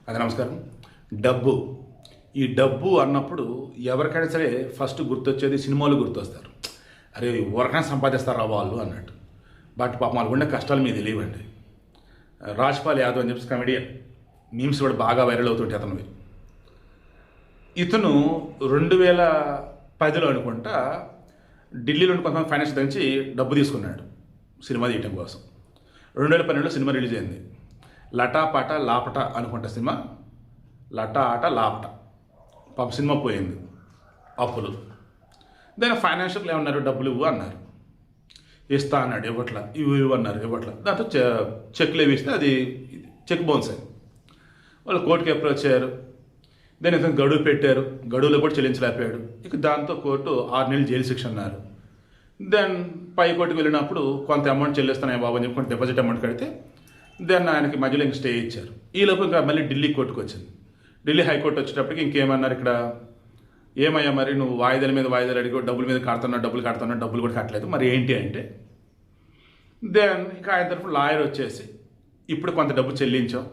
అది నమస్కారం. డబ్బు. ఈ డబ్బు అన్నప్పుడు ఎవరికైనా సరే ఫస్ట్ గుర్తొచ్చేది సినిమాలు గుర్తొస్తారు. అరే ఊరకైనా సంపాదిస్తారా వాళ్ళు అన్నట్టు. బట్ పాపం వాళ్ళకు ఉండే కష్టాలు మీకు తెలియవండి. రాజ్పాల్ యాదవ్ అని చెప్పి కమెడియన్, మీమ్స్ కూడా బాగా వైరల్ అవుతుంటాయి అతనివి. ఇతను 2010లో అనుకుంటా ఢిల్లీలో కొంతమంది ఫైనాన్స్ నుంచి డబ్బు తీసుకున్నాడు సినిమా తీయటం కోసం. 2012లో సినిమా రిలీజ్ అయింది. లటాపాట లాపట అనుకుంటా సినిమా. లటా ఆట లాపట. పాప సినిమా పోయింది, అప్పులు. దాని ఫైనాన్షియల్ ఏమన్నారు, డబ్బులు ఇవ్వు అన్నారు. ఇస్తా అన్నాడు, ఇవ్వట్లా. ఇవ్వు అన్నారు, ఇవ్వట్లా. దాంతో చెక్లు వేస్తే అది చెక్ బౌన్స్ అయింది. వాళ్ళు కోర్టుకి అప్రోచ్ అయ్యారు. దాని ఇతను గడువు పెట్టారు, గడువులో కూడా చెల్లించలేకపోయాడు. ఇక దాంతో కోర్టు 6 నెలలు జైలు శిక్ష అన్నారు. దెన్ పై కోర్టుకు వెళ్ళినప్పుడు కొంత అమౌంట్ చెల్లిస్తున్నాయి బాబు అని చెప్పి డిపాజిట్ అమౌంట్ కడితే దెన్ ఆయనకి మధ్యలో ఇంక స్టే ఇచ్చారు. ఈలోపు ఇంకా మళ్ళీ ఢిల్లీ కోర్టుకు వచ్చింది. ఢిల్లీ హైకోర్టు వచ్చేటప్పటికి ఇంకేమన్నారు, ఇక్కడ ఏమయ్యా మరి నువ్వు వాయిదాల మీద వాయిదాలు అడిగి డబ్బుల మీద కడుతున్నావు, డబ్బులు కూడా కట్టలేదు, మరి ఏంటి అంటే దెన్ ఇక ఆయన తరఫు లాయర్ వచ్చేసి ఇప్పుడు కొంత డబ్బు చెల్లించాం,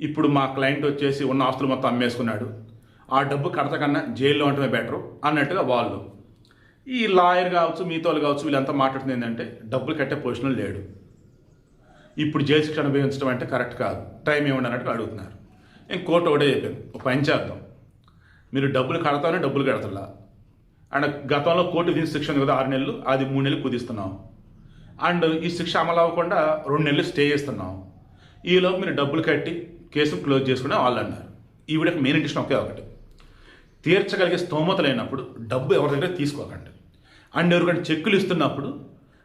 ఇప్పుడు మా క్లయింట్ వచ్చేసి ఉన్న ఆస్తులు మొత్తం అమ్మేసుకున్నాడు, ఆ డబ్బు కడతకన్నా జైల్లో ఉండటమే బెటరు అన్నట్టుగా వాళ్ళు. ఈ లాయర్ కావచ్చు, మీతో కావచ్చు, వీళ్ళంతా మాట్లాడుతుంది ఏంటంటే డబ్బులు కట్టే పొజిషన్లో లేడు, ఇప్పుడు జైలు శిక్ష అనుభవించడం అంటే కరెక్ట్ కాదు, టైం ఏమన్నా అన్నట్టుగా అడుగుతున్నారు. నేను కోర్టు ఒకటే చెప్పాను, ఒక పని చేద్దాం, మీరు డబ్బులు కడతానే డబ్బులు కడతలా అండ్ గతంలో కోర్టు విధించిన శిక్ష ఉంది కదా 6 నెలలు, అది 3 నెలలు కుదిస్తున్నాం. అండ్ ఈ శిక్ష అమలు అవ్వకుండా 2 నెలలు స్టే చేస్తున్నాం. ఈలోపు మీరు డబ్బులు కట్టి కేసును క్లోజ్ చేసుకునే వాళ్ళు అన్నారు. ఈవిడకి మెయిన్ ఇంట్రెస్ట్ ఒకే ఒకటి, తీర్చగలిగే స్తోమత లేనప్పుడు డబ్బు ఎవరి దగ్గర తీసుకోకండి. అండ్ ఎవరికంటే చెక్కులు ఇస్తున్నప్పుడు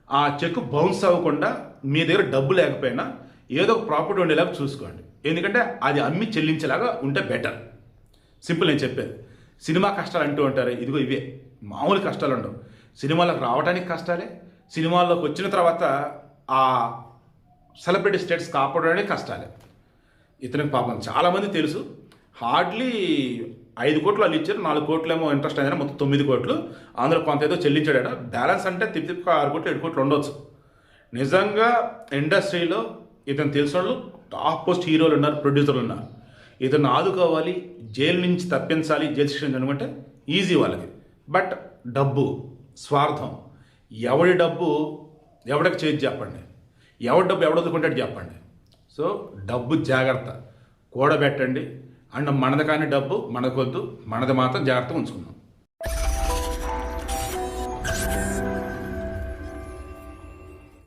ఆ చెక్కు బౌన్స్ అవ్వకుండా మీ దగ్గర డబ్బు లేకపోయినా ఏదో ఒక ప్రాపర్టీ ఉండేలాగా చూసుకోండి. ఎందుకంటే అది అమ్మి చెల్లించేలాగా ఉంటే బెటర్. సింపుల్ నేను చెప్పేది. సినిమా కష్టాలు అంటూ ఉంటారు, ఇదిగో ఇవే మామూలు కష్టాలు ఉండవు. సినిమాలకు రావడానికి కష్టాలే, సినిమాల్లోకి వచ్చిన తర్వాత ఆ సెలబ్రిటీ స్టేటస్ కాపాడడానికి కష్టాలే. ఇతనికి పాపం చాలామంది తెలుసు, హార్డ్లీ 5 కోట్లు వాళ్ళు ఇచ్చారు, 4 కోట్లు ఏమో ఇంట్రెస్ట్ అయినా మొత్తం 9 కోట్లు, అందులో కొంత ఏదో చెల్లించాడట. బ్యాలెన్స్ అంటే తిప్పి 6 కోట్లు 7 కోట్లు ఉండొచ్చు. నిజంగా ఇండస్ట్రీలో ఇతను తెలిసిన వాళ్ళు టాప్ పోస్ట్ హీరోలు ఉన్నారు, ప్రొడ్యూసర్లు ఉన్నారు. ఇతను ఆదుకోవాలి, జైలు నుంచి తప్పించాలి, జైలు శిక్ష అనుకుంటే ఈజీ వాళ్ళకి. బట్ డబ్బు, స్వార్థం, ఎవడి డబ్బు ఎవడికి చేసి చెప్పండి, ఎవడి డబ్బు ఎవడొదుకుంటాడు చెప్పండి. సో డబ్బు జాగ్రత్త, కూడబెట్టండి. అండ్ మనది కానీ డబ్బు మనకొద్దు, మనది మాత్రం జాగ్రత్తగా ఉంచుకుందాం.